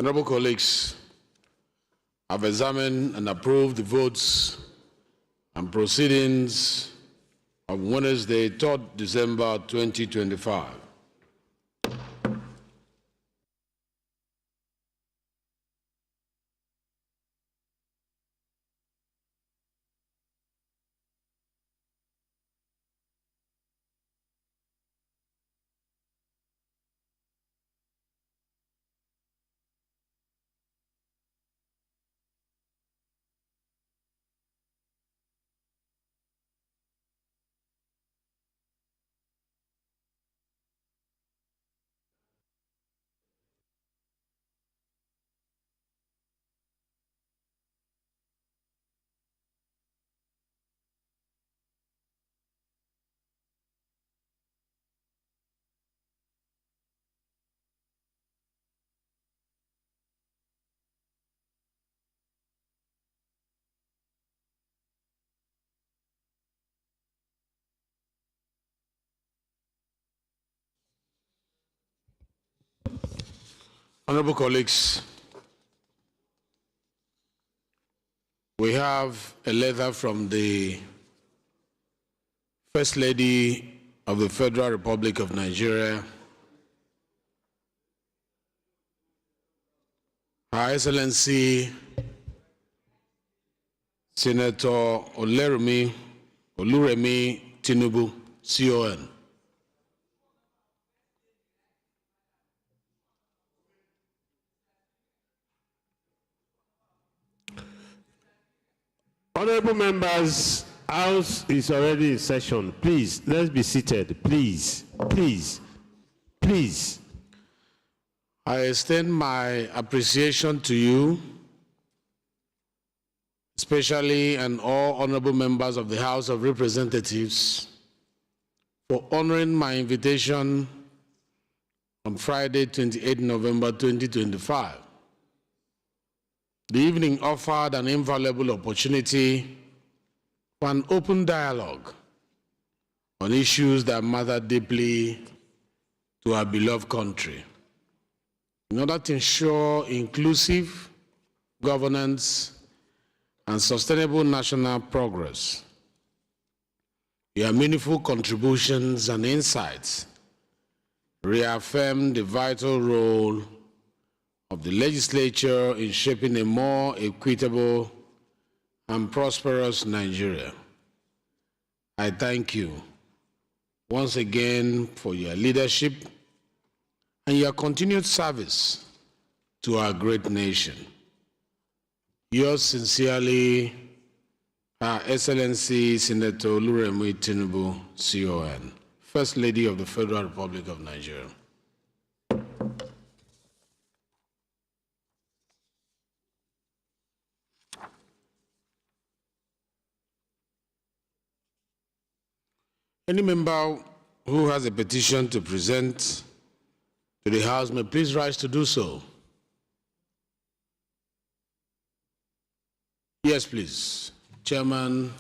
Honorable colleagues, I've examined and approved the votes and proceedings of Wednesday, 3rd December 2025. Honorable colleagues, we have a letter from the First Lady of the Federal Republic of Nigeria, Her Excellency Senator Oluremi Tinubu, CON. Honorable members, House is already in session. Please, let's be seated. Please, please, please. I extend my appreciation to you, especially and all honorable members of the House of Representatives, for honoring my invitation on Friday, 28 November 2025. The evening offered an invaluable opportunity for an open dialogue on issues that matter deeply to our beloved country. In order to ensure inclusive governance and sustainable national progress, your meaningful contributions and insights reaffirm the vital role of the legislature in shaping a more equitable and prosperous Nigeria. I thank you once again for your leadership and your continued service to our great nation. Yours sincerely, Her Excellency Senator Oluremi Tinubu, CON, First Lady of the Federal Republic of Nigeria. Any member who has a petition to present to the House may please rise to do so. Yes, please. Chairman.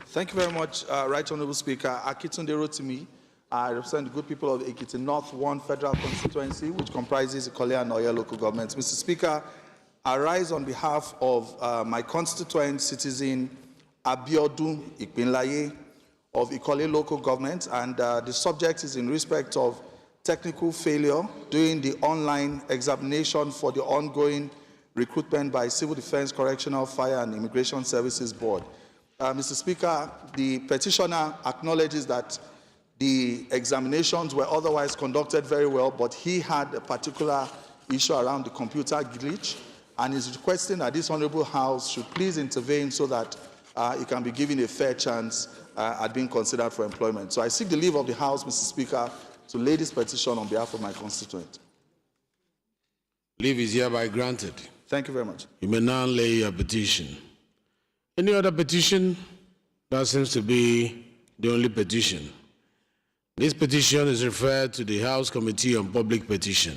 Thank you very much, Right Honorable Speaker. Akitunde Rotimi. I represent the good people of Ekiti North 1 Federal Constituency, which comprises Ikole and Oyo local governments. Mr. Speaker, I rise on behalf of my constituent citizen Abiodun Ipinlaye of Ikole local government, and the subject is in respect of technical failure during the online examination for the ongoing recruitment by Civil Defense, Correctional, Fire and Immigration Services Board. Mr. Speaker, the petitioner acknowledges that the examinations were otherwise conducted very well, but he had a particular issue around the computer glitch, and is requesting that this Honorable House should please intervene so that he can be given a fair chance at being considered for employment. So I seek the leave of the House, Mr. Speaker, to lay this petition on behalf of my constituent. Leave is hereby granted. Thank you very much. You may now lay your petition. Any other petition? That seems to be the only petition. This petition is referred to the House Committee on Public Petition.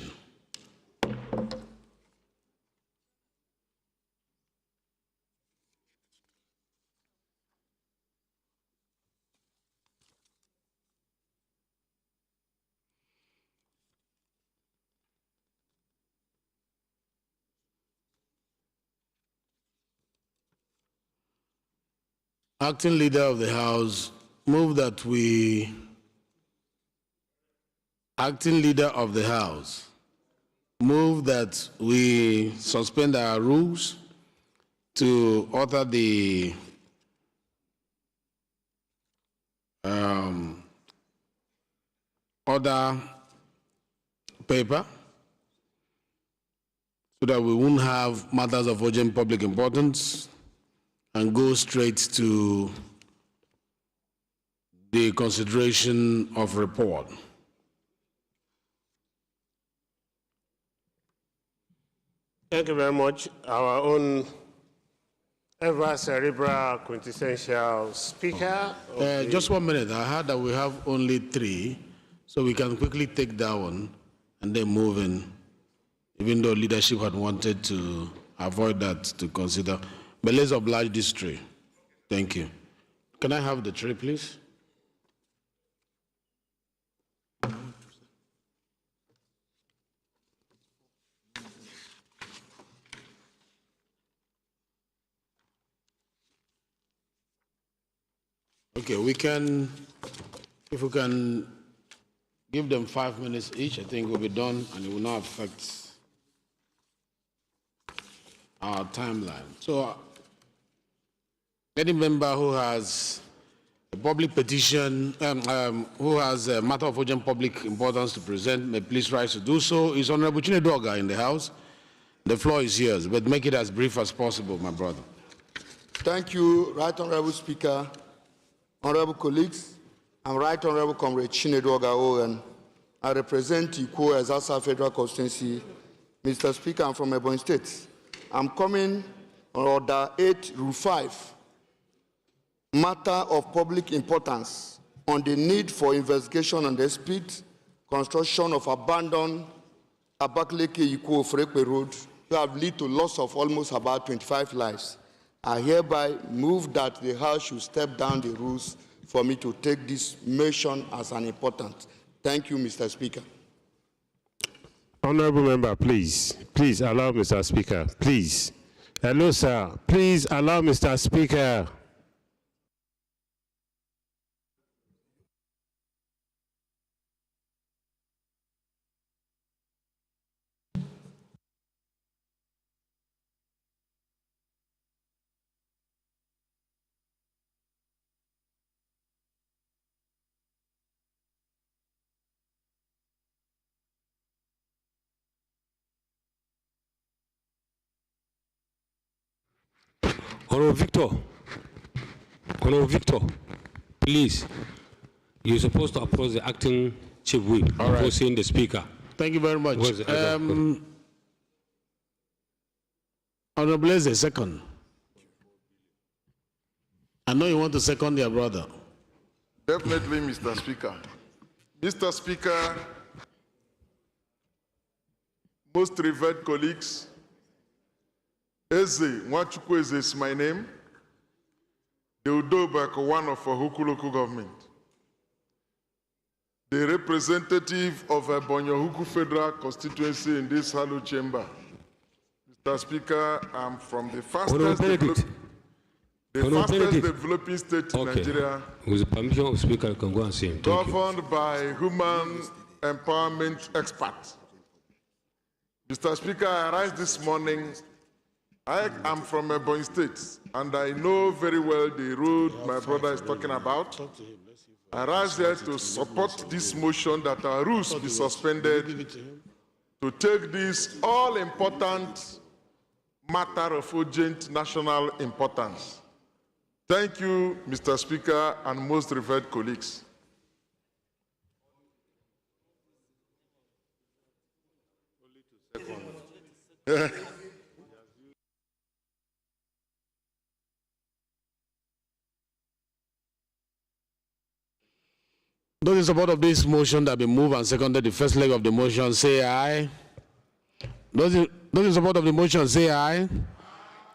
Acting Leader of the House, move that we... Acting Leader of the House, move that we suspend our rules to author the order paper so that we won't have matters of urgent public importance and go straight to the consideration of report. Thank you very much. Our own ever cerebral quintessential speaker. Just 1 minute. I heard that we have only 3, so we can quickly take that one and then move in, even though leadership had wanted to avoid that to consider. But let's oblige this 3. Thank you. Can I have the 3, please? Okay, we can, if we can give them 5 minutes each, I think we'll be done and it will not affect our timeline. So, any member who has a public petition, who has a matter of urgent public importance to present, may please rise to do so. Is Honorable Chinedoga in the House? The floor is yours, but make it as brief as possible, my brother. Thank you, Right Honorable Speaker, honorable colleagues. I'm Right Honorable Comrade Chinedoga Owen. I represent Ikwo Ezasa Federal Constituency. Mr. Speaker, I'm from Ebonyi State. I'm coming on Order 8, Rule 5, matter of public importance on the need for investigation on the speed construction of abandoned Abakaliki-Ikwo Frekwe Road that have led to loss of almost about 25 lives. I hereby move that the House should step down the rules for me to take this motion as an important. Thank you, Mr. Speaker. Honorable member, please. Please allow Mr. Speaker. Please. Hello, sir. Please allow Mr. Speaker. Honorable Victor, please, you're supposed to approach the acting chief whip before seeing the speaker. Thank you very much. Honorable Eze, second. I know you want to second your brother. Definitely, Mr. Speaker. Mr. Speaker, most revered colleagues, Eze, Nwachukwu Eze is my name. The Udobak, one of Ohuku local government. The representative of Ebonyi Federal Constituency in this Halo chamber. Mr. Speaker, I'm from the fastest developing state in Nigeria. With the permission of the speaker, you can go and see him. Governed by human empowerment experts. Mr. Speaker, I rise this morning. I am from Ebonyi State, and I know very well the road my brother is talking about. I rise here to support this motion that our rules be suspended to take this all-important matter of urgent national importance. Thank you, Mr. Speaker, and most revered colleagues. Those in support of this motion that be moved and seconded, the first leg of the motion, say aye. Those in support of the motion, say aye.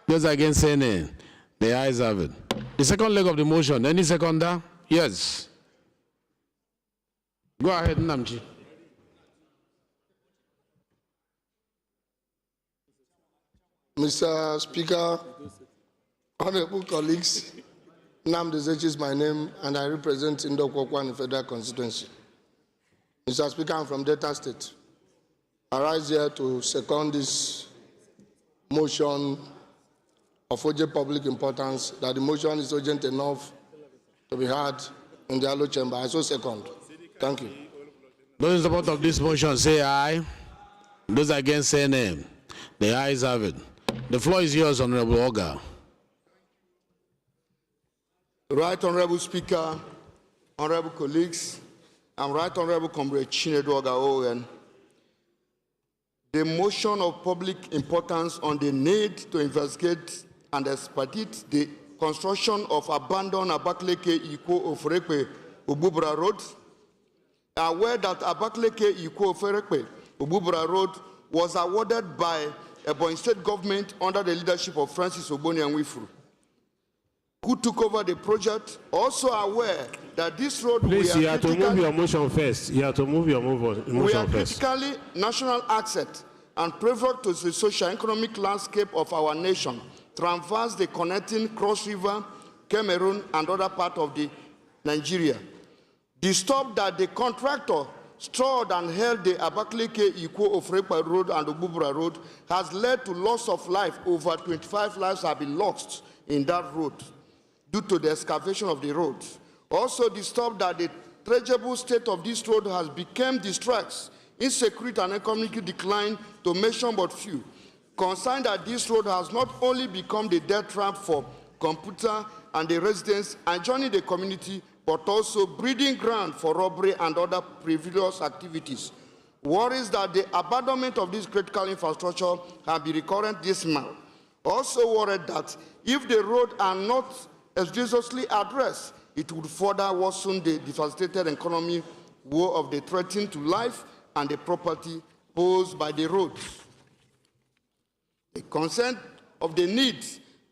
Those against, say nay. The ayes have it. The second leg of the motion, any seconder? Yes. Go ahead, Namchi. Mr. Speaker, honorable colleagues, Namdi Zechi is my name, and I represent Indo-Kwakwa in the Federal Constituency. Mr. Speaker, I'm from Delta State. I rise here to second this motion of urgent public importance, that the motion is urgent enough to be heard in the Alo chamber. I so second. Thank you. Those in support of this motion say aye. Those against say nay. The ayes have it. The floor is yours, Honorable Oga. Right Honorable Speaker, honorable colleagues, and Right Honorable Comrade Chinedu Oga. The motion of public importance on the need to investigate and expedite the construction of abandoned Abakaliki Iko Oferekpe Ububra Road. Aware that Abakaliki Iko Oferekpe Ububra Road was awarded by Ebonyi State government under the leadership of Francis Oboni and Wifuru, who took over the project, also aware that this road... Please, you have to move your motion first. You have to move your motion first. We are critically national asset and preferred to the socio-economic landscape of our nation, traverse the connecting Cross River, Cameroon, and other parts of the Nigeria. Disturbed that the contractor stalled and held the Abakaliki Iko Oferekpe Road and Ububra Road has led to loss of life. Over 25 lives have been lost in that road due to the excavation of the road. Also disturbed that the traceable state of this road has become distressed, insecurity and economic decline, to mention but few. Concerned that this road has not only become the death trap for computer and the residents adjoining the community, but also breeding ground for robbery and other previous activities. Worries that the abandonment of this critical infrastructure have been recurrent this month. Also worried that if the road are not expeditiously addressed, it would further worsen the devastated economic woe of the threatened to life and the property posed by the roads. The consent of the need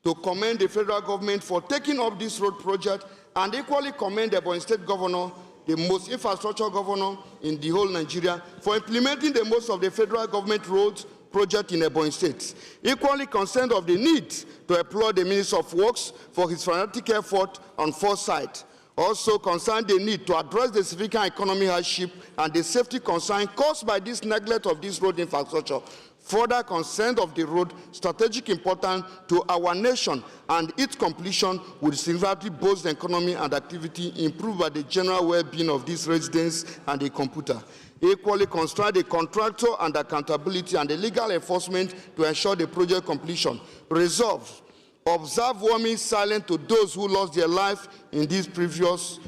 to commend the federal government for taking up this road project, and equally commend the Ebonyi State Governor, the most infrastructure governor in the whole Nigeria, for implementing the most of the federal government roads project in Ebonyi State. Equally concerned of the need to applaud the Minister of Works for his frantic effort on foresight. Also concerned the need to address the significant economic hardship and the safety concern caused by this neglect of this road infrastructure. Further concern of the road strategic importance to our nation, and its completion will significantly boost the economy and activity, improved by the general well-being of these residents and the computer. Equally concerned the contractor and accountability and the legal enforcement to ensure the project completion. Resolve, observe warming silence to those who lost their life in these previous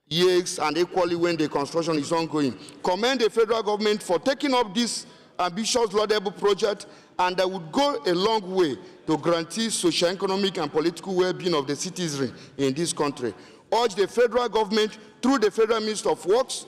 years, and equally when the construction is ongoing. Commend the federal government for taking up this ambitious, laudable project, and that would go a long way to guarantee socio-economic and political well-being of the citizenry in this country. Urge the federal government, through the Federal Minister of Works,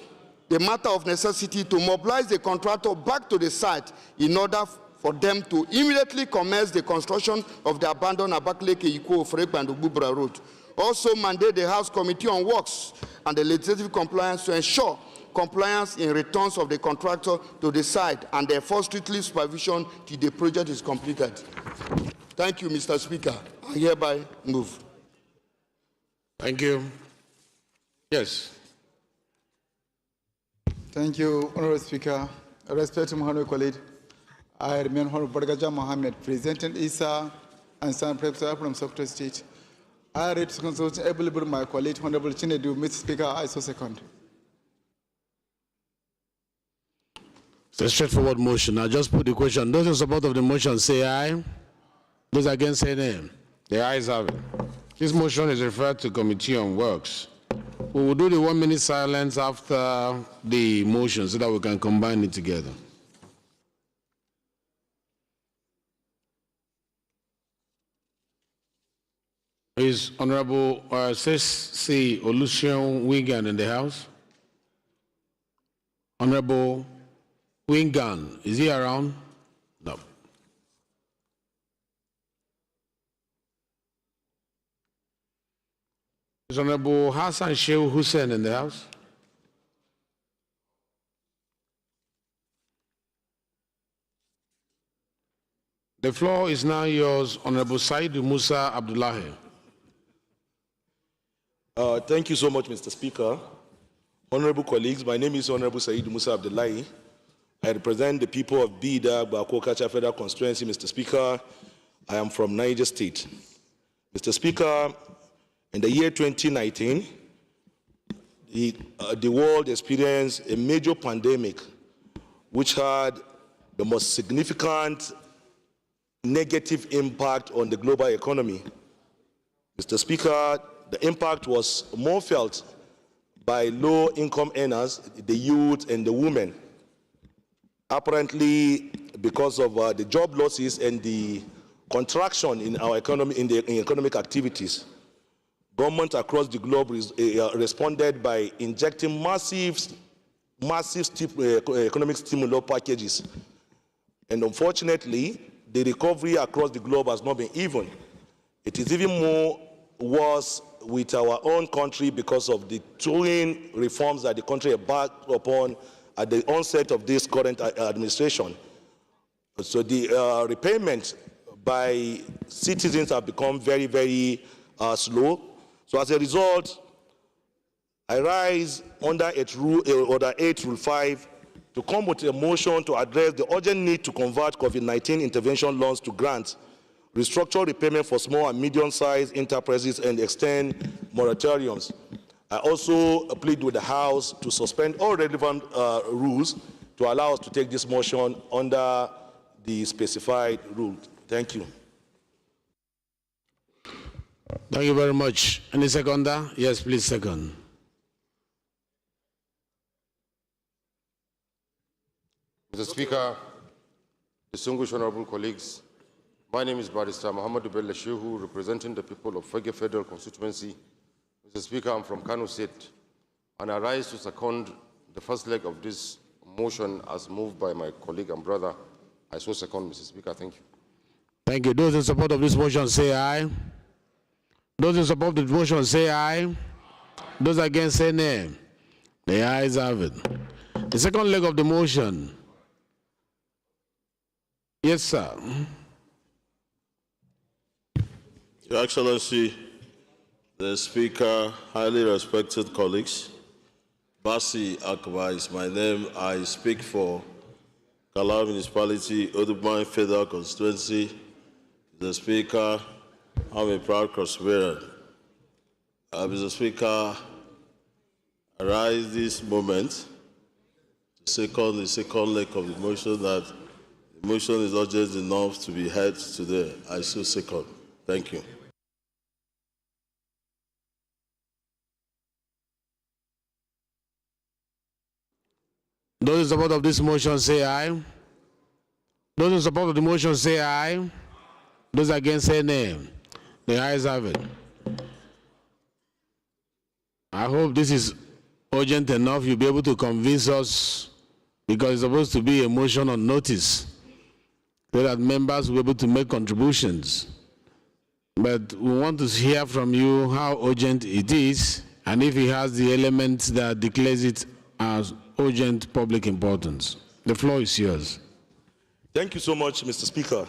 the matter of necessity to mobilize the contractor back to the site in order for them to immediately commence the construction of the abandoned Abakaliki Iko Oferekpe and Ububra Road. Also mandate the House Committee on Works and the legislative compliance to ensure compliance in returns of the contractor to the site, and therefore strictly supervision till the project is completed. Thank you, Mr. Speaker. I hereby move. Thank you. Yes. Thank you, Honorable Speaker. Respected Honorable colleague, I remain Honorable Bargaja Mohammed, President Isa and San President from Secretary of State. I read to consult able my colleague, Honorable Chinedu. Mr. Speaker, I so second. It's a straightforward motion. I'll just put the question. Those in support of the motion say aye. Those against say nay. The ayes have it. This motion is referred to Committee on Works. We will do the 1 minute silence after the motion so that we can combine it together. Is Honorable C. Oluseun Wigan in the House? Honorable Wingan, is he around? No. Is Honorable Hassan Shehu Hussein in the House? The floor is now yours, Honorable Saidu Musa Abdullahi. Thank you so much, Mr. Speaker. Honorable colleagues, my name is Honorable Said Musa Abdullahi. I represent the people of Bida, Bakokacha Federal Constituency, Mr. Speaker. I am from Niger State. Mr. Speaker, in the year 2019, the world experienced a major pandemic which had the most significant negative impact on the global economy. Mr. Speaker, the impact was more felt by low-income earners, the youth and the women. Apparently, because of the job losses and the contraction in our economy, in economic activities, governments across the globe responded by injecting massive economic stimulus packages. And unfortunately, the recovery across the globe has not been even. It is even more worse with our own country because of the towing reforms that the country embarked upon at the onset of this current administration. So the repayment by citizens have become very, very slow. So as a result, I rise under Order 8, Rule 5, to come with a motion to address the urgent need to convert COVID-19 intervention loans to grants, restructure repayment for small and medium-sized enterprises, and extend moratoriums. I also plead with the House to suspend all relevant rules to allow us to take this motion under the specified rule. Thank you. Thank you very much. Any seconder? Yes, please, second. Mr. Speaker, distinguished honorable colleagues, my name is Barrister Muhammad Bello Shehu, representing the people of Fege Federal Constituency. Mr. Speaker, I'm from Kano State, and I rise to second the first leg of this motion as moved by my colleague and brother. I so second, Mr. Speaker. Thank you. Thank you. Those in support of this motion say aye. Those in support of the motion say aye. Those against say nay. The ayes have it. The second leg of the motion. Yes, sir. Your Excellency, the Speaker, highly respected colleagues, Basi Akbar is my name. I speak for Kalau Municipality, Odubai Federal Constituency. The Speaker, I'm a proud cross-bearer. Mr. Speaker, I rise this moment to second the second leg of the motion that the motion is urgent enough to be heard today. I so second. Thank you. Those in support of this motion say aye. Those in support of the motion say aye. Those against say nay. The ayes have it. I hope this is urgent enough. You'll be able to convince us, because it's supposed to be a motion on notice so that members will be able to make contributions. But we want to hear from you how urgent it is, and if it has the element that declares it as urgent public importance. The floor is yours. Thank you so much, Mr. Speaker.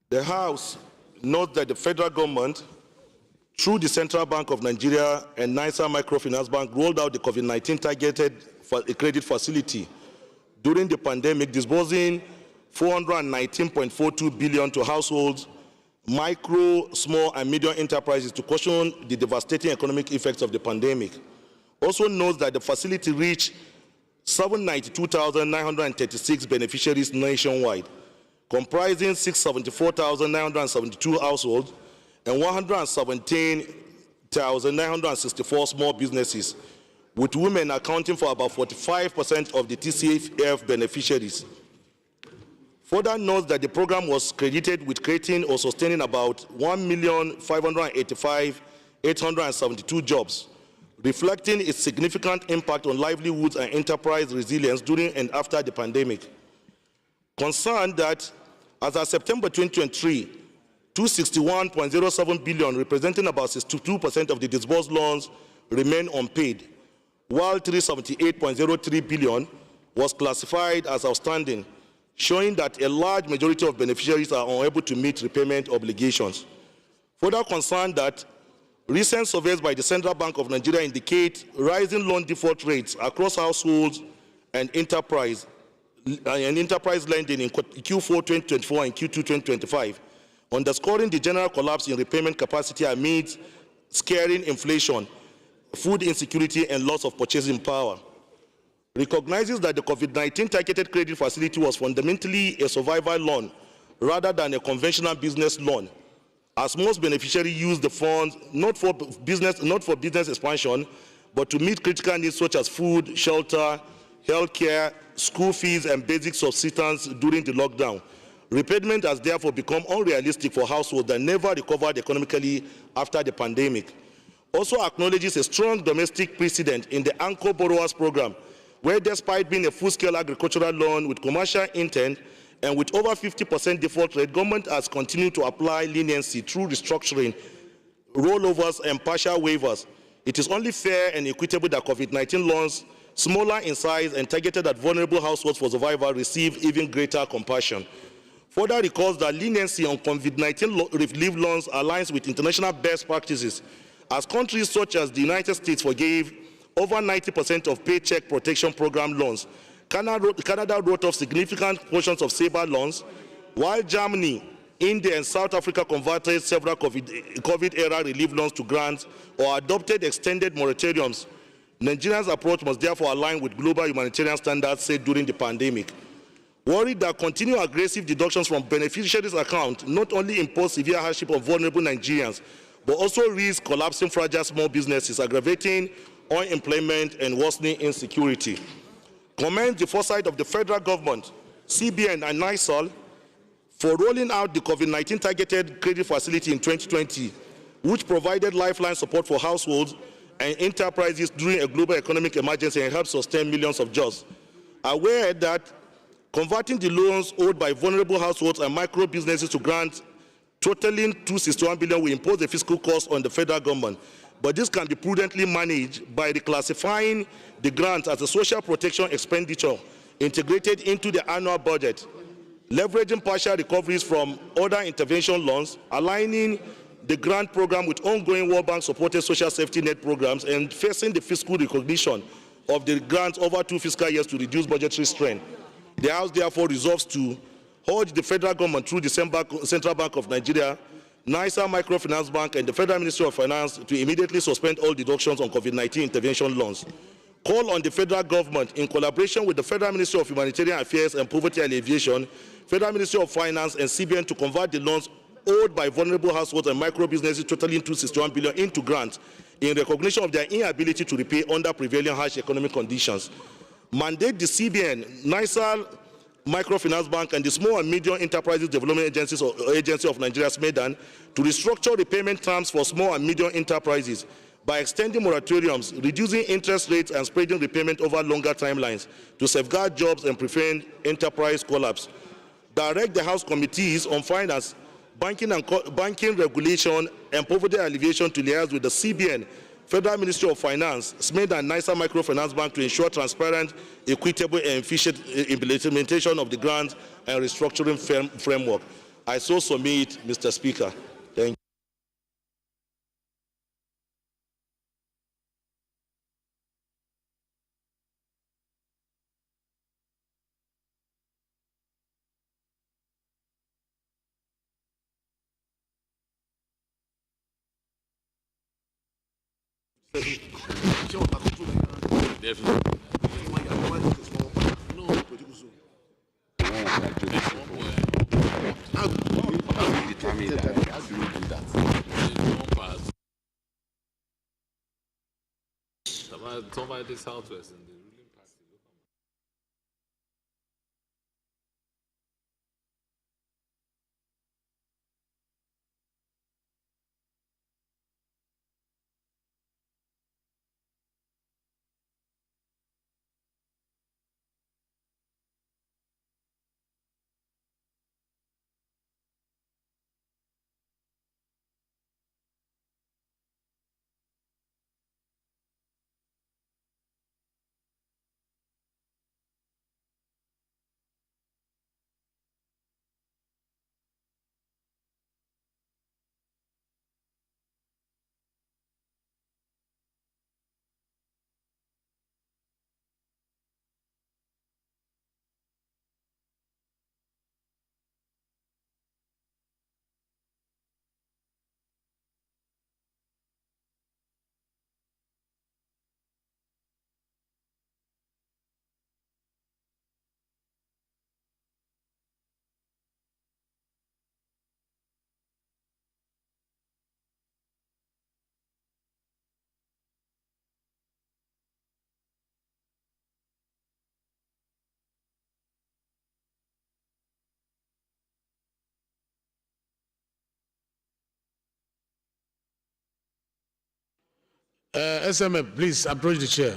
The House notes that the federal government, through the Central Bank of Nigeria and NISA Microfinance Bank, rolled out the COVID-19 targeted credit facility during the pandemic, disbursing $419.42 billion to households, micro, small, and medium enterprises to cushion the devastating economic effects of the pandemic. Also notes that the facility reached 792,936 beneficiaries nationwide, comprising 674,972 households and 117,964 small businesses, with women accounting for about 45% of the TCF beneficiaries. Further notes that the program was credited with creating or sustaining about 1,585,872 jobs, reflecting its significant impact on livelihoods and enterprise resilience during and after the pandemic. Concerned that as of September 2023, 261.07 billion, representing about 62% of the disbursed loans, remain unpaid, while 378.03 billion was classified as outstanding, showing that a large majority of beneficiaries are unable to meet repayment obligations. Further concerned that Recent surveys by the Central Bank of Nigeria indicate rising loan default rates across households and enterprise lending in Q4 2024 and Q2 2025, underscoring the general collapse in repayment capacity amid scaring inflation, food insecurity, and loss of purchasing power. Recognizes that the COVID-19 targeted credit facility was fundamentally a survival loan rather than a conventional business loan, as most beneficiaries use the funds not for business expansion, but to meet critical needs such as food, shelter, healthcare, school fees, and basic subsistence during the lockdown. Repayment has therefore become unrealistic for households that never recovered economically after the pandemic. Also acknowledges a strong domestic precedent in the Anchor Borrowers Program, where despite being a full-scale agricultural loan with commercial intent and with over 50% default rate, government has continued to apply leniency through restructuring, rollovers, and partial waivers. It is only fair and equitable that COVID-19 loans, smaller in size and targeted at vulnerable households for survival, receive even greater compassion. Further recalls that leniency on COVID-19 relief loans aligns with international best practices, as countries such as the United States forgave over 90% of Paycheck Protection Program loans. Canada wrote off significant portions of SABA loans, while Germany, India, and South Africa converted several COVID-era relief loans to grants or adopted extended moratoriums. Nigeria's approach must therefore align with global humanitarian standards set during the pandemic. Worried that continued aggressive deductions from beneficiaries' accounts not only impose severe hardship on vulnerable Nigerians, but also risk collapsing fragile small businesses, aggravating unemployment and worsening insecurity. Commend the foresight of the federal government, CBN, and NISAL for rolling out the COVID-19 targeted credit facility in 2020, which provided lifeline support for households and enterprises during a global economic emergency and helped sustain millions of jobs. Aware that converting the loans owed by vulnerable households and micro businesses to grants totaling $261 billion will impose a fiscal cost on the federal government, but this can be prudently managed by reclassifying the grant as a social protection expenditure integrated into the annual budget, leveraging partial recoveries from other intervention loans, aligning the grant program with ongoing World Bank-supported social safety net programs, and facing the fiscal recognition of the grants over 2 fiscal years to reduce budgetary strain. The House therefore resolves to urge the federal government through the Central Bank of Nigeria, NISA Microfinance Bank, and the Federal Ministry of Finance to immediately suspend all deductions on COVID-19 intervention loans. Call on the federal government, in collaboration with the Federal Ministry of Humanitarian Affairs and Poverty Alleviation, Federal Ministry of Finance, and CBN to convert the loans owed by vulnerable households and micro businesses totaling $261 billion into grants in recognition of their inability to repay under prevailing harsh economic conditions. Mandate the CBN, NISA Microfinance Bank, and the Small and Medium Enterprises Development Agency of Nigeria, SMEDAN, to restructure repayment terms for small and medium enterprises by extending moratoriums, reducing interest rates, and spreading repayment over longer timelines to safeguard jobs and prevent enterprise collapse. Direct the House Committees on Finance, Banking Regulation, and Poverty Alleviation to liaise with the CBN, Federal Ministry of Finance, SMED, and NISA Microfinance Bank to ensure transparent, equitable, and efficient implementation of the grant and restructuring framework. I so submit, Mr. Speaker. Thank you. Somebody Southwest in the ruling party. SMA, please approach the chair.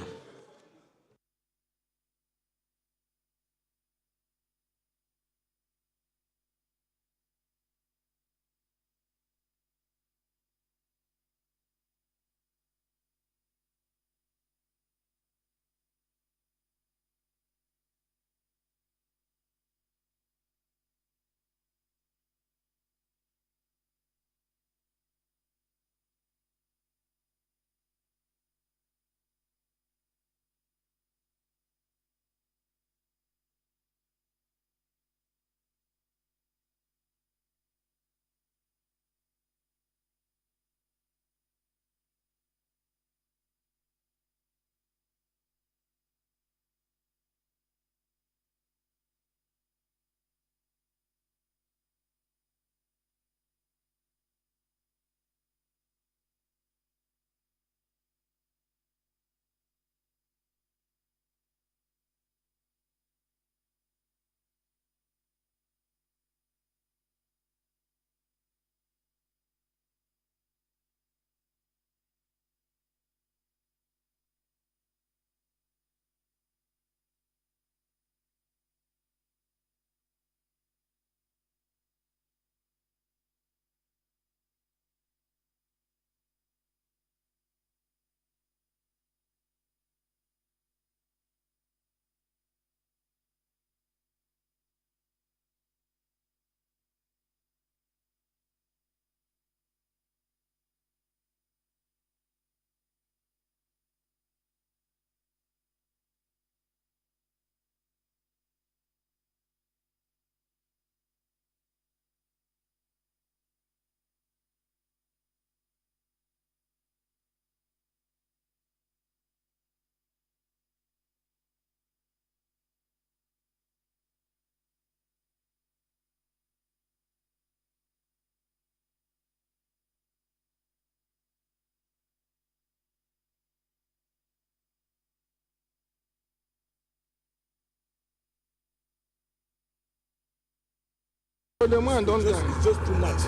The man don't die. It's just too much.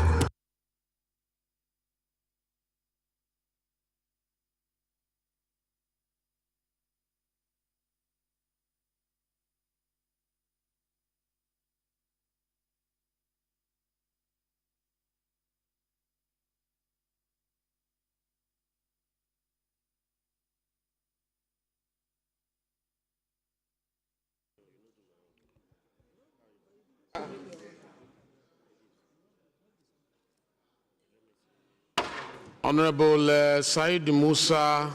Honorable Said Musa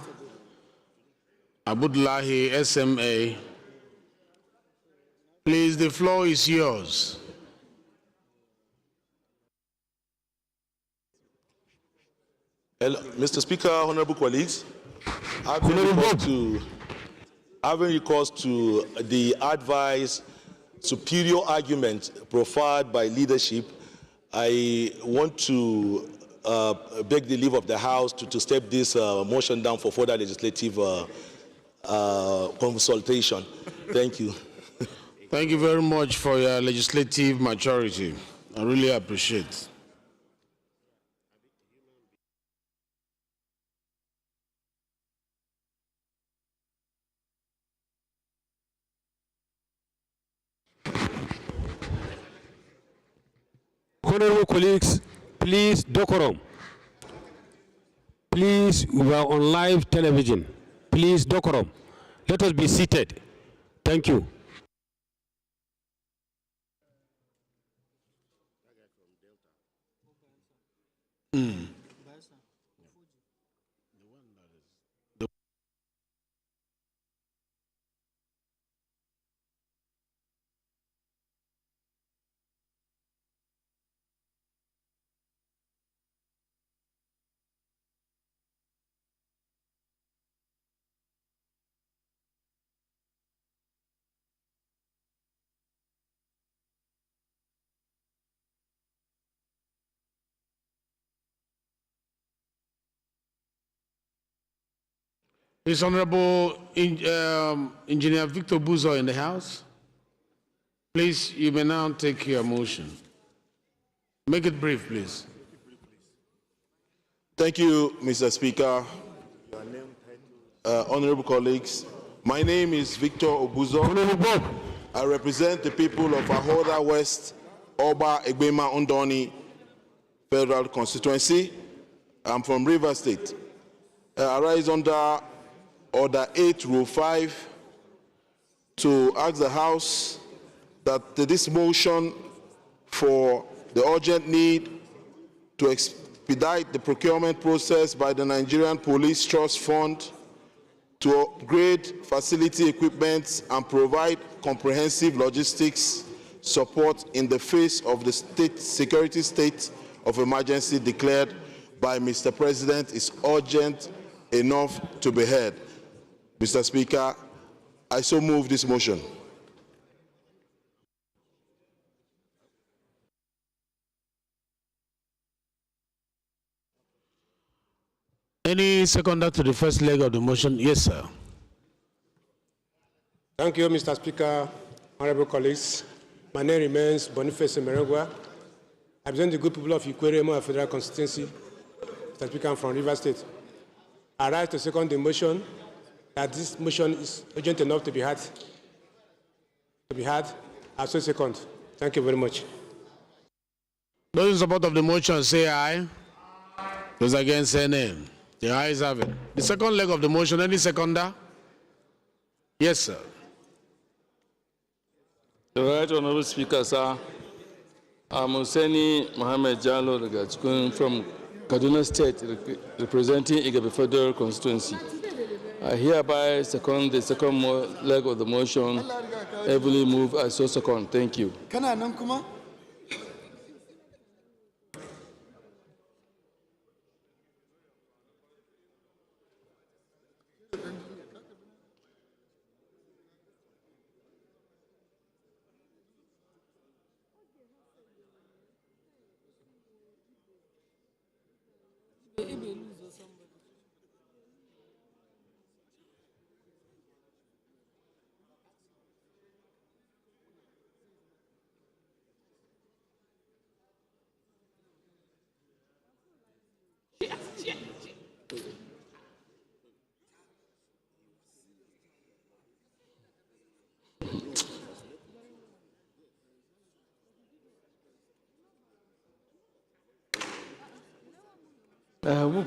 Abdullahi, SMA. Please, the floor is yours. Hello, Mr. Speaker, honorable colleagues, having recourse to the advice, superior argument proffered by leadership, I want to beg the leave of the House to step this motion down for further legislative consultation. Thank you. Thank you very much for your legislative maturity. I really appreciate it. Honorable colleagues, please, decorum. Please, we are on live television. Please, decorum. Let us be seated. Thank you. Is Honorable Engineer Victor Buzo in the House? Please, you may now take your motion. Make it brief, please. Thank you, Mr. Speaker. Your name, honorable colleagues. My name is Victor Obuzo. I represent the people of Ahoda West, Oba Egbema Undoni Federal Constituency. I'm from River State. I rise under Order 8, Rule 5, to ask the House that this motion for the urgent need to expedite the procurement process by the Nigerian Police Trust Fund to upgrade facility equipment and provide comprehensive logistics support in the face of the security state of emergency declared by Mr. President is urgent enough to be heard. Mr. Speaker, I so move this motion. Any seconder to the first leg of the motion? Yes, sir. Thank you, Mr. Speaker, honorable colleagues. My name remains Boniface Merengwa. I represent the good people of Ikwerre Federal Constituency. Mr. Speaker, I'm from River State. I rise to second the motion that this motion is urgent enough to be heard. I so second. Thank you very much. Those in support of the motion say aye. Those against say nay. The ayes have it. The second leg of the motion, any seconder? Yes, sir. The Right Honorable Speaker, sir. I'm Hussaini Mohammed Jallo from Kaduna State, representing Igabe Federal Constituency. I hereby second the second leg of the motion. Heavily move. I so second. Thank you.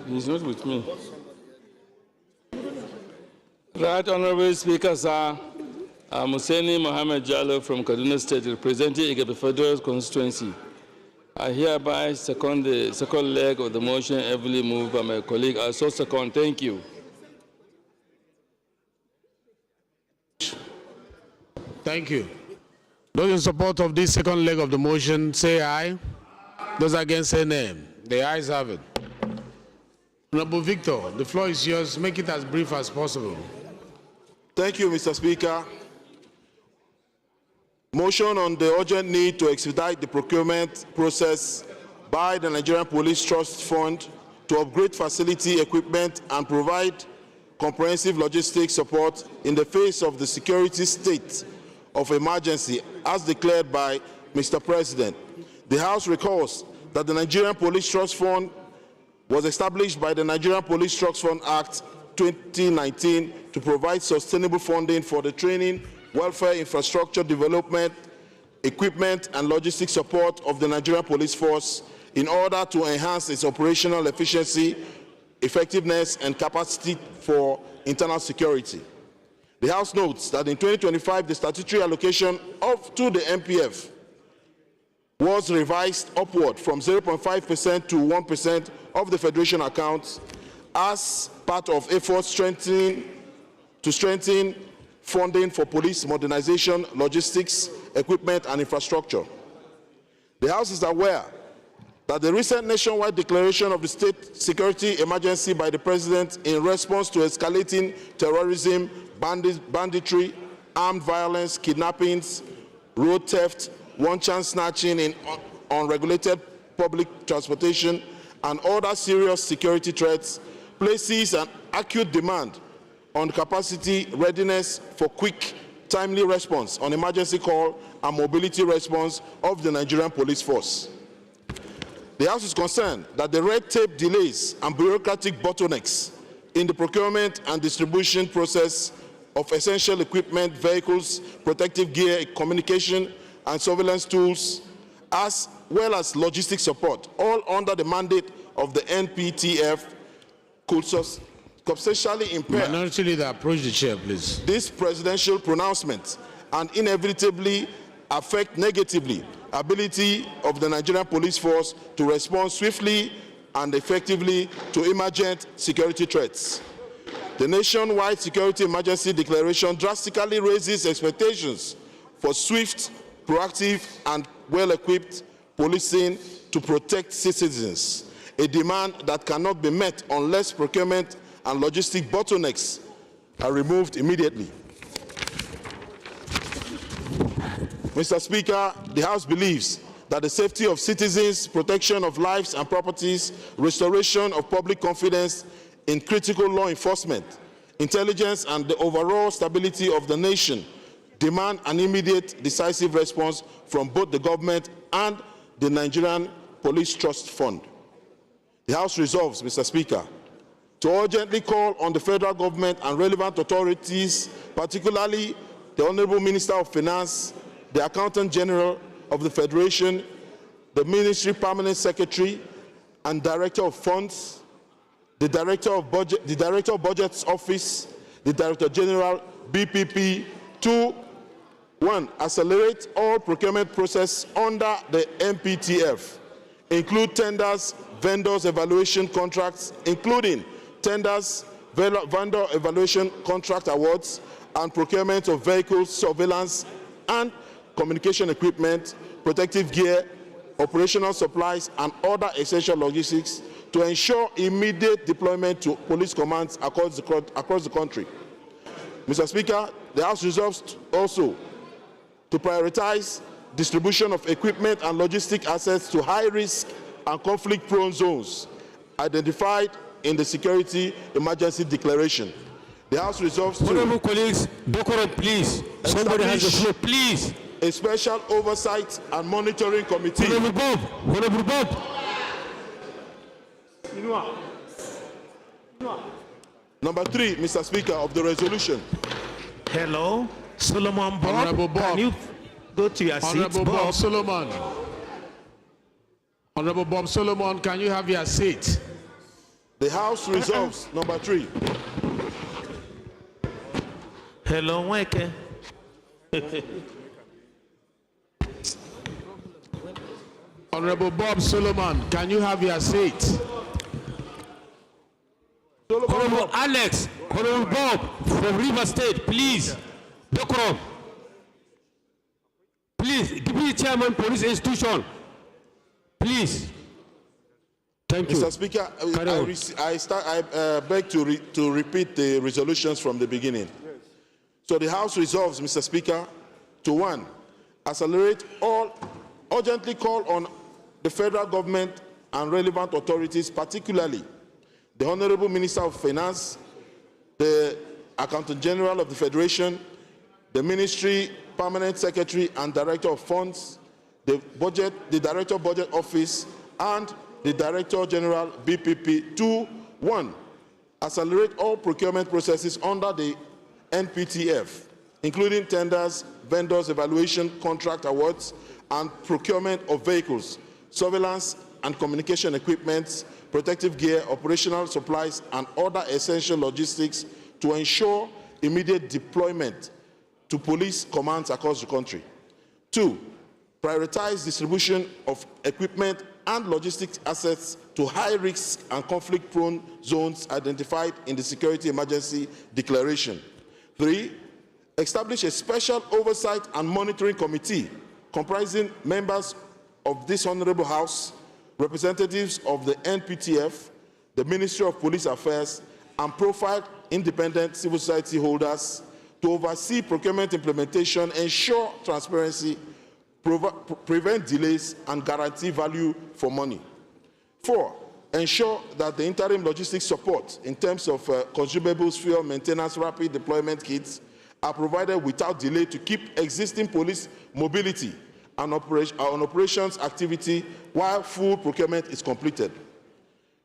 He's not with me. Right Honorable Speaker, sir. I'm Hussaini Mohammed Jallo from Kaduna State, representing Igabe Federal Constituency. I hereby second the second leg of the motion heavily moved by my colleague. I so second. Thank you. Thank you. Those in support of this second leg of the motion say aye. Those against say nay. The ayes have it. Honorable Victor, the floor is yours. Make it as brief as possible. Thank you, Mr. Speaker. Motion on the urgent need to expedite the procurement process by the Nigerian Police Trust Fund to upgrade facility equipment and provide comprehensive logistics support in the face of the security state of emergency as declared by Mr. President. The House recalls that the Nigerian Police Trust Fund was established by the Nigerian Police Trust Fund Act 2019 to provide sustainable funding for the training, welfare, infrastructure development, equipment, and logistics support of the Nigerian Police Force in order to enhance its operational efficiency, effectiveness, and capacity for internal security. The House notes that in 2025, the statutory allocation to the NPF was revised upward from 0.5% to 1% of the Federation accounts as part of efforts to strengthen funding for police modernization, logistics, equipment, and infrastructure. The House is aware that the recent nationwide declaration of the state security emergency by the President in response to escalating terrorism, banditry, armed violence, kidnappings, road theft, one-chance snatching in unregulated public transportation, and other serious security threats places an acute demand on capacity readiness for quick, timely response on emergency call and mobility response of the Nigerian Police Force. The House is concerned that the red tape delays and bureaucratic bottlenecks in the procurement and distribution process of essential equipment, vehicles, protective gear, communication and surveillance tools, as well as logistic support, all under the mandate of the NPTF, could substantially impair Minority Leader, approach the chair, please. this presidential pronouncement and inevitably affect negatively ability of the Nigerian police force to respond swiftly and effectively to emergent security threats. The nationwide security emergency declaration drastically raises expectations for swift, proactive, and well-equipped policing to protect citizens, a demand that cannot be met unless procurement and logistic bottlenecks are removed immediately. Mr. Speaker, the House believes that the safety of citizens, protection of lives and properties, restoration of public confidence in critical law enforcement, intelligence, and the overall stability of the nation demand an immediate, decisive response from both the government and the Nigerian Police Trust Fund. The House resolves, Mr. Speaker, to urgently call on the federal government and relevant authorities, particularly the Honorable Minister of Finance, the Accountant General of the Federation, the Ministry Permanent Secretary and Director of Funds, the Director of Budget's Office, the Director General, BPP, to 1. Accelerate all procurement process under the MPTF, include tenders, vendors evaluation contracts, including tenders, vendor evaluation contract awards, and procurement of vehicles, surveillance, and communication equipment, protective gear, operational supplies, and other essential logistics to ensure immediate deployment to police commands across the country. Mr. Speaker, the House resolves also to prioritize distribution of equipment and logistic assets to high-risk and conflict-prone zones identified in the Security Emergency Declaration. The House resolves to... Honorable colleagues, decorum, please. Somebody has the floor, please. A special oversight and monitoring committee. Honorable Bob. Honorable Bob. Number 3, Mr. Speaker, of the resolution. Hello, Solomon Bob. Honorable Bob. Can you go to your seat, Honorable Bob Bob? Solomon. Honorable Bob Solomon, can you have your seat? The House resolves, number 3. Hello, Weke. Honorable Bob Solomon, can you have your seat? Honorable Alex, Honorable Bob from River State, please. Decorum. Please, Deputy Chairman, Police Institution. Please. Thank you. Mr. Speaker, I beg to repeat the resolutions from the beginning. Yes. So the House resolves, Mr. Speaker, to 1, accelerate all, urgently call on the federal government and relevant authorities, particularly the Honorable Minister of Finance, the Accountant General of the Federation, the Ministry Permanent Secretary and Director of Funds, the Director of Budget Office, and the Director General BPP to 1. Accelerate all procurement processes under the NPTF, including tenders, vendors, evaluation, contract awards, and procurement of vehicles, surveillance and communication equipment, protective gear, operational supplies, and other essential logistics to ensure immediate deployment to police commands across the country. 2, prioritize distribution of equipment and logistics assets to high-risk and conflict-prone zones identified in the Security Emergency Declaration. 3, establish a special oversight and monitoring committee comprising members of this Honorable House, representatives of the NPTF, the Ministry of Police Affairs, and profiled independent civil society holders to oversee procurement implementation, ensure transparency, prevent delays, and guarantee value for money. 4, ensure that the interim logistics support in terms of consumables, fuel, maintenance, rapid deployment kits are provided without delay to keep existing police mobility and operations activity while full procurement is completed.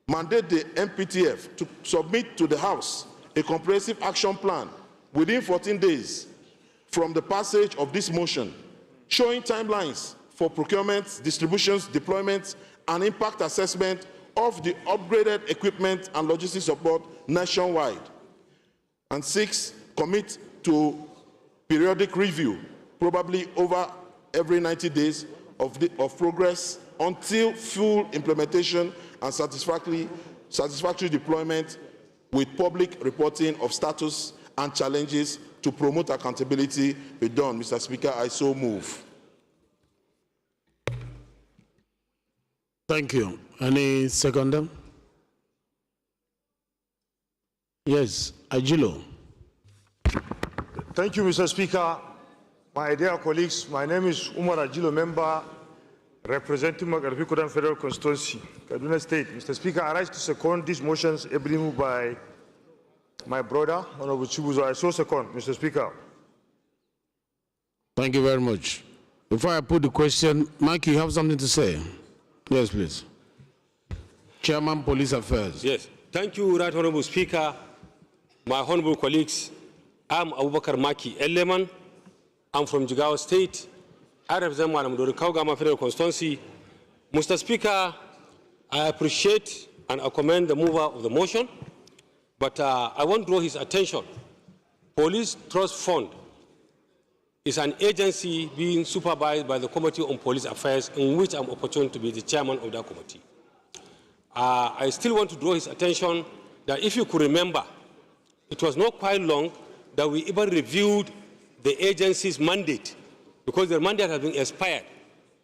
mandate the MPTF to submit to the House a comprehensive action plan within 14 days from the passage of this motion, showing timelines for procurement, distributions, deployments, and impact assessment of the upgraded equipment and logistics support nationwide. And 6, commit to periodic review, probably over every 90 days of progress until full implementation and satisfactory deployment with public reporting of status and challenges to promote accountability be done. Mr. Speaker, I so move. Thank you. Any seconder? Yes, Agilo. Thank you, Mr. Speaker. My dear colleagues, my name is Umar Agilo, member representing Magharibi Federal Constituency, Kaduna State. Mr. Speaker, I rise to second these motions ably moved by my brother, Honorable Chibuzo. I so second, Mr. Speaker. Thank you very much. Before I put the question, Mike, you have something to say? Yes, please. Chairman, Police Affairs. Yes. Thank you, Right Honorable Speaker. My honorable colleagues, I'm Abubakar Maki Eleman. I'm from Jigawa State. I represent Madam Dorikaugama Federal Constituency. Mr. Speaker, I appreciate and I commend the mover of the motion, but I want to draw his attention. Police Trust Fund is an agency being supervised by the Committee on Police Affairs, in which I'm opportune to be the chairman of that committee. I still want to draw his attention that if you could remember, it was not quite long that we even reviewed the agency's mandate, because their mandate has been expired.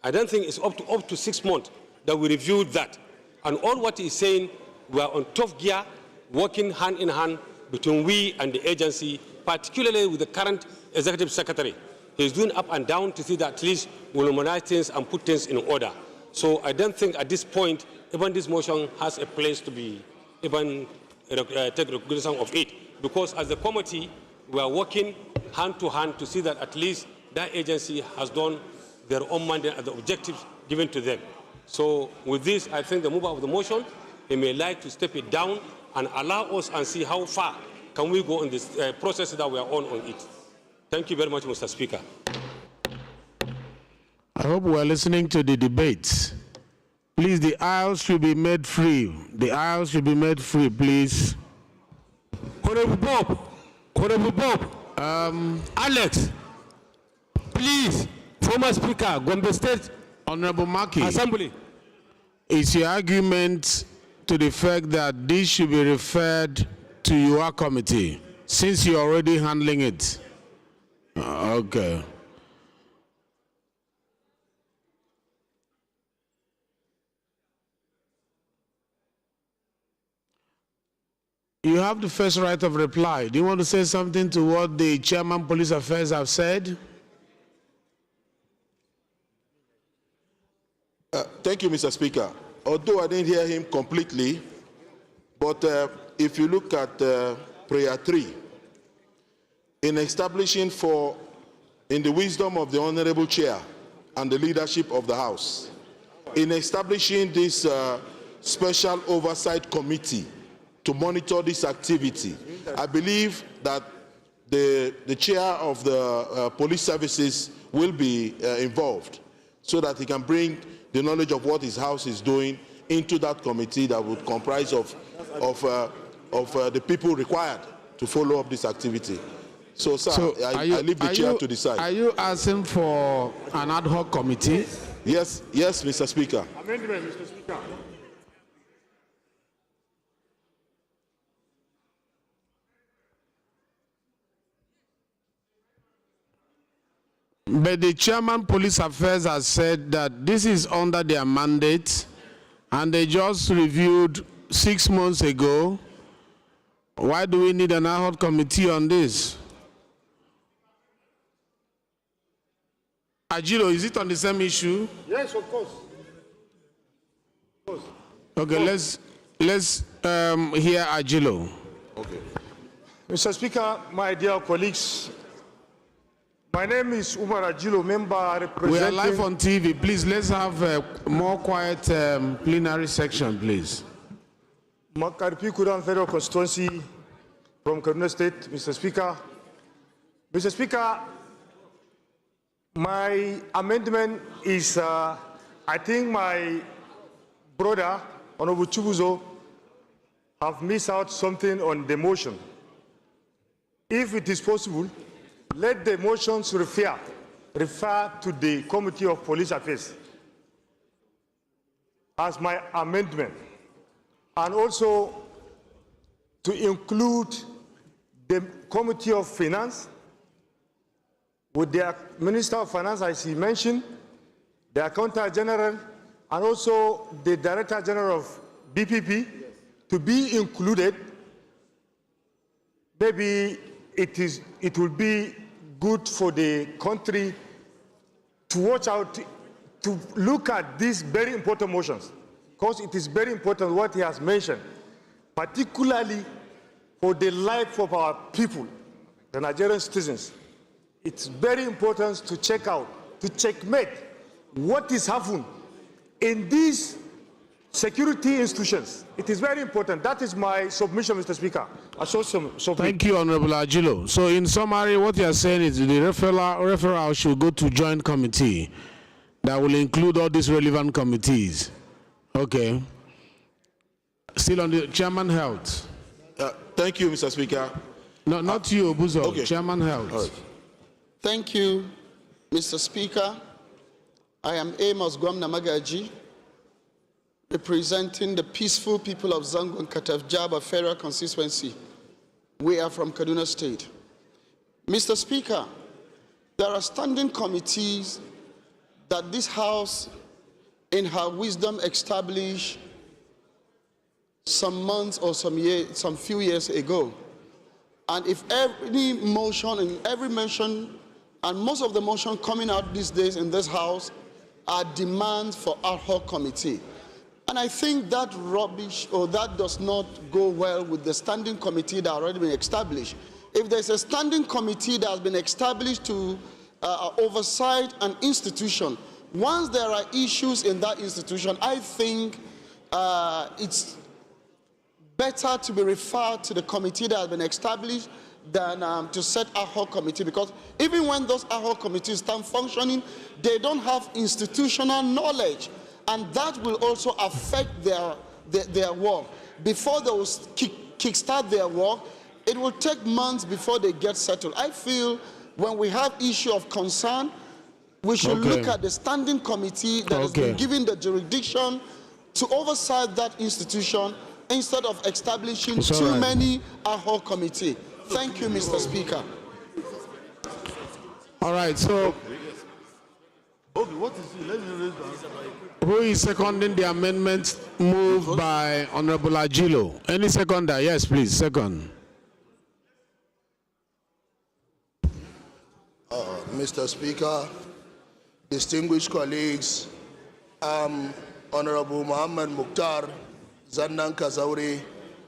I don't think it's up to 6 months that we reviewed that. And all what he's saying, we are on top gear, working hand in hand between we and the agency, particularly with the current executive secretary. He's doing up and down to see that at least we'll normalize things and put things in order. So I don't think at this point, even this motion has a place to be even take recognition of it. Because as a committee, we are working hand to hand to see that at least that agency has done their own mandate and the objectives given to them. So with this, I think the mover of the motion, he may like to step it down and allow us and see how far can we go in this process that we are on it. Thank you very much, Mr. Speaker. I hope we are listening to the debate. Please, the aisles should be made free. The aisles should be made free, please. Honorable Bob. Honorable Bob. Alex. Please, former Speaker, Gombe State Honorable Maki. Assembly. Is your argument to the fact that this should be referred to your committee, since you're already handling it? Okay. You have the first right of reply. Do you want to say something to what the Chairman Police Affairs have said? Thank you, Mr. Speaker. Although I didn't hear him completely, but if you look at prayer 3, in establishing in the wisdom of the Honorable Chair and the leadership of the House, in establishing this special oversight committee to monitor this activity, I believe that the chair of the police services will be involved so that he can bring the knowledge of what his house is doing into that committee that would comprise of the people required to follow up this activity. So, sir, I leave the chair to decide. Are you asking for an ad hoc committee? Yes, Mr. Speaker. Amendment, Mr. Speaker. But the Chairman Police Affairs has said that this is under their mandate, and they just reviewed 6 months ago. Why do we need an ad hoc committee on this? Agilo, is it on the same issue? Yes, of course. Okay, let's hear Agilo. Okay. Mr. Speaker, my dear colleagues, my name is Umar Agilo, member representing... We are live on TV. Please, let's have a more quiet plenary section, please. Makarpi Kudan Federal Constituency from Kaduna State, Mr. Speaker. Mr. Speaker, my amendment is, I think my brother, Honorable Chubuzo, have missed out something on the motion. If it is possible, let the motions refer to the Committee of Police Affairs as my amendment, and also to include the Committee of Finance with the Minister of Finance, as he mentioned, the Accountant General, and also the Director General of BPP to be included. Maybe it will be good for the country to watch out, to look at these very important motions, because it is very important what he has mentioned, particularly for the life of our people, the Nigerian citizens. It's very important to check out, to checkmate what is happening in these security institutions. It is very important. That is my submission, Mr. Speaker. Thank you, Honorable Agilo. So in summary, what you are saying is the referral should go to joint committee that will include all these relevant committees. Okay. Still on the Chairman Health. Thank you, Mr. Speaker. No, not you, Buzo. Okay. Chairman Health. Right. Thank you, Mr. Speaker. I am Amos Gwamna Magaji, representing the peaceful people of Zango and Katavjaba Federal Constituency. We are from Kaduna State. Mr. Speaker, there are standing committees that this House, in her wisdom, established some months or some few years ago. And if every motion and every mention, and most of the motion coming out these days in this House are demands for ad hoc committee. And I think that rubbish, or that does not go well with the standing committee that already been established. If there's a standing committee that has been established to oversight an institution, once there are issues in that institution, I think it's better to be referred to the committee that has been established than to set ad hoc committee, because even when those ad hoc committees start functioning, they don't have institutional knowledge, and that will also affect their work. Before they will kickstart their work, it will take months before they get settled. I feel when we have issue of concern, we should look at the standing committee that has been given the jurisdiction to oversight that institution instead of establishing too many ad hoc committees. Thank you, Mr. Speaker. All right, so who is seconding the amendment moved by Honorable Agilo? Any seconder? Yes, please, second. Mr. Speaker, distinguished colleagues, Honorable Muhammad Mukhtar Zannan Kazauri,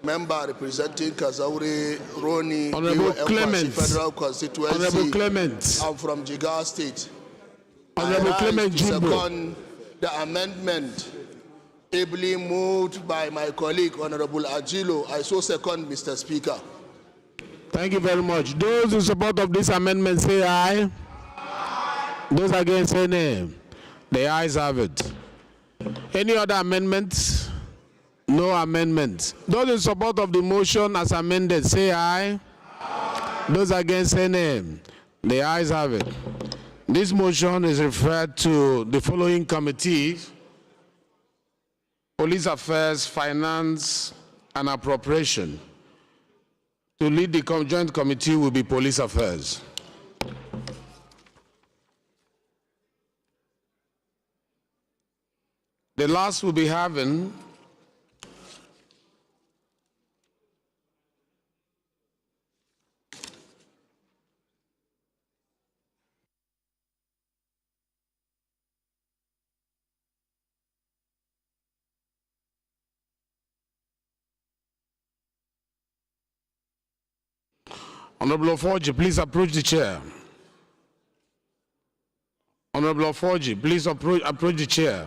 member representing Kazauri, Roni, Honorable Clement, Federal Constituency. Honorable Clement. I'm from Jigawa State. Honorable Clement Jimbo. Second the amendment ably moved by my colleague, Honorable Agilo. I so second, Mr. Speaker. Thank you very much. Those in support of this amendment say aye. Those against say nay. The ayes have it. Any other amendments? No amendments. Those in support of the motion as amended say aye. Those against say nay. The ayes have it. This motion is referred to the following committees: Police Affairs, Finance, and Appropriation. To lead the joint committee will be Police Affairs. The last will be having Honorable Oforji, please approach the chair. Honorable Oforji, please approach the chair.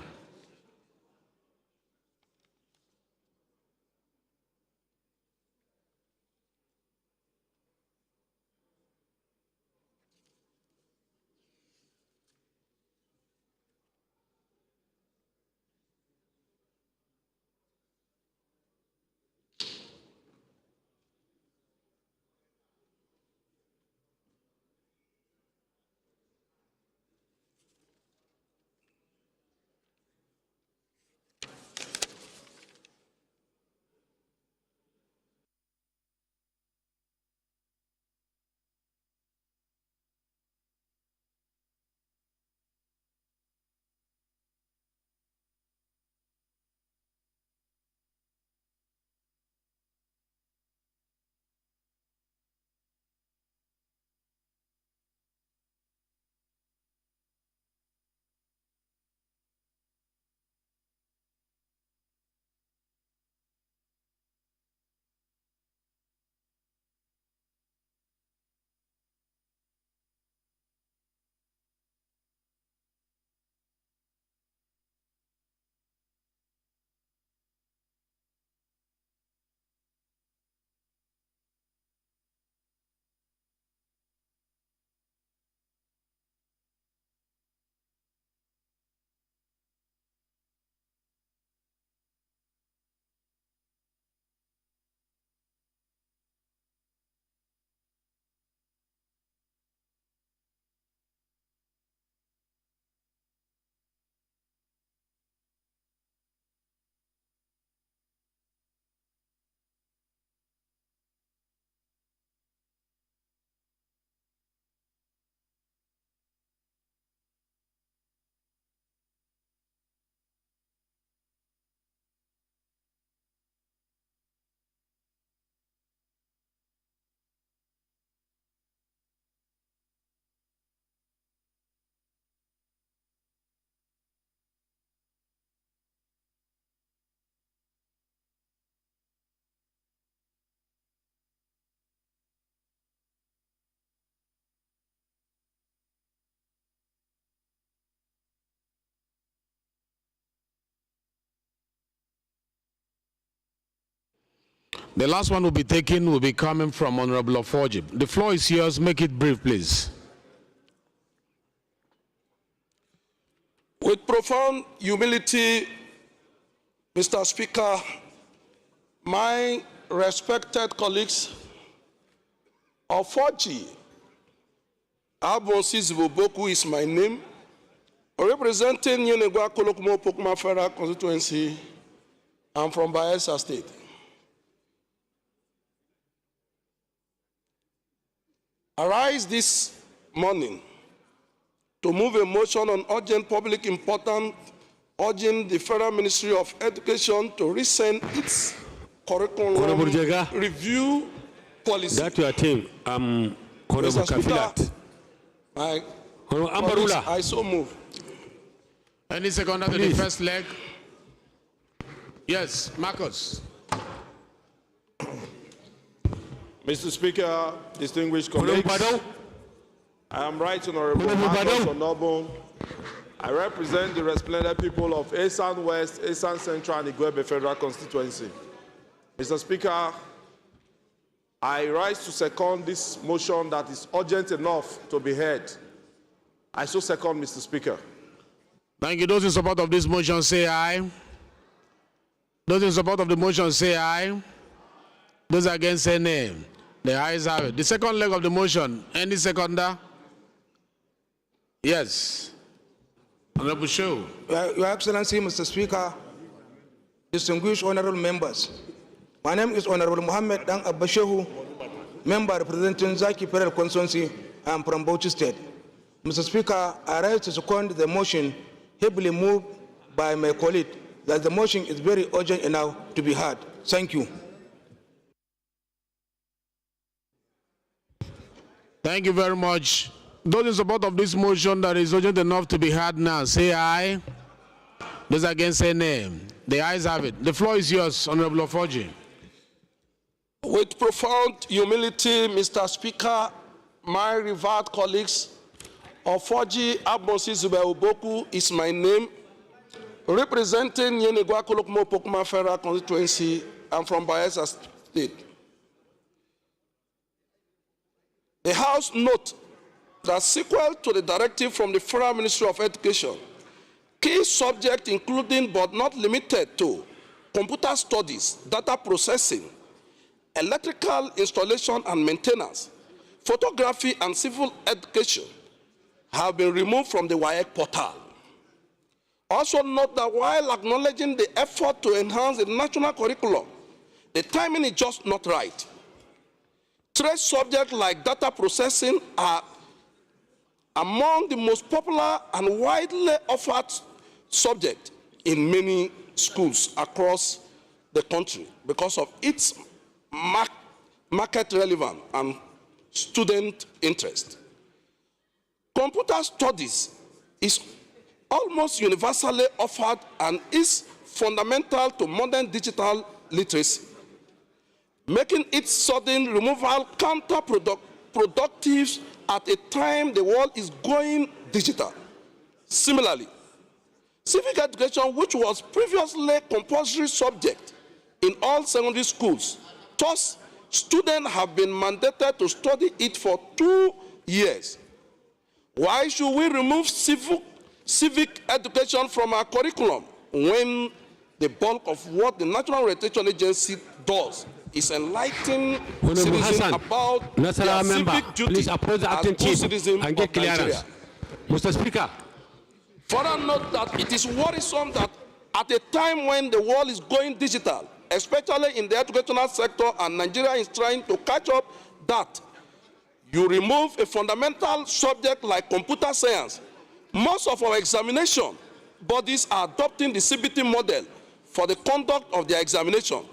The last one will be taken will be coming from Honorable Oforji. The floor is yours. Make it brief, please. With profound humility, Mr. Speaker, my respected colleagues, Oforji Abonsis Boboku is my name, representing Yenegwa Kolokmo Pokuma Federal Constituency. I'm from Bayelsa State. I rise this morning to move a motion on urgent public importance, urging the Federal Ministry of Education to resend its curriculum review policy. That's your team. Honorable Kafilat. I so move. Any second to the first leg? Yes, Marcus. Mr. Speaker, distinguished colleagues, I am Right Honorable Marcus Onobo. I represent the resplendent people of Esan West, Esan Central, and Igwebe Federal Constituency. Mr. Speaker, I rise to second this motion that is urgent enough to be heard. I so second, Mr. Speaker. Thank you. Those in support of this motion say aye. Those in support of the motion say aye. Those against say nay. The ayes have it. The second leg of the motion, any seconder? Yes. Honorable Show. Your Excellency, Mr. Speaker, distinguished honorable members, my name is Honorable Mohammed Dang Abbashehu, member representing Zaki Federal Constituency. I am from Bauchi State. Mr. Speaker, I rise to second the motion heavily moved by my colleague that the motion is very urgent enough to be heard. Thank you. Thank you very much. Those in support of this motion that is urgent enough to be heard now, say aye. Those against say nay. The ayes have it. The floor is yours, Honorable Oforji. With profound humility, Mr. Speaker, my revered colleagues, Oforji Abonsis Uboku is my name, representing Yenegwa Kolokmo Pokuma Federal Constituency. I'm from Bayelsa State. The House note that sequel to the directive from the Federal Ministry of Education, key subjects including but not limited to computer studies, data processing, electrical installation and maintenance, photography and civil education have been removed from the WAEC portal. Also note that while acknowledging the effort to enhance the national curriculum, the timing is just not right. Trade subjects like data processing are among the most popular and widely offered subjects in many schools across the country because of its market relevance and student interest. Computer studies is almost universally offered and is fundamental to modern digital literacy, making its sudden removal counterproductive at a time the world is going digital. Similarly, civic education, which was previously a compulsory subject in all secondary schools, thus students have been mandated to study it for 2 years. Why should we remove civic education from our curriculum when the bulk of what the National Orientation Agency does is enlightening citizens about their civic duty please approach the acting chief and get clearance. Mr. Speaker. Further note that it is worrisome that at a time when the world is going digital, especially in the educational sector, and Nigeria is trying to catch up, that you remove a fundamental subject like computer science. Most of our examination bodies are adopting the CBT model for the conduct of their examination.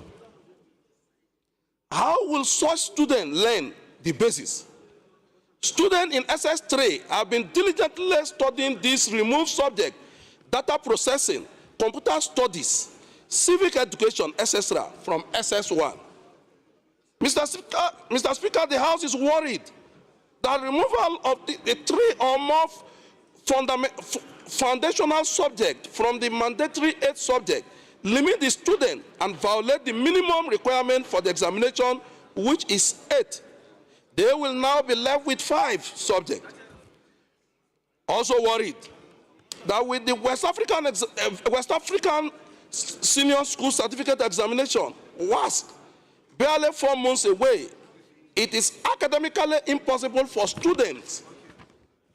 How will such students learn the basis? Students in SS3 have been diligently studying this removed subject, data processing, computer studies, civic education, etc. from SS1. Mr. Speaker, the House is worried that removal of the 3 or more foundational subjects from the mandatory 8 subjects limit the student and violate the minimum requirement for the examination, which is 8. They will now be left with 5 subjects. Also worried that with the West African Senior School Certificate Examination, WASC, barely 4 months away, it is academically impossible for students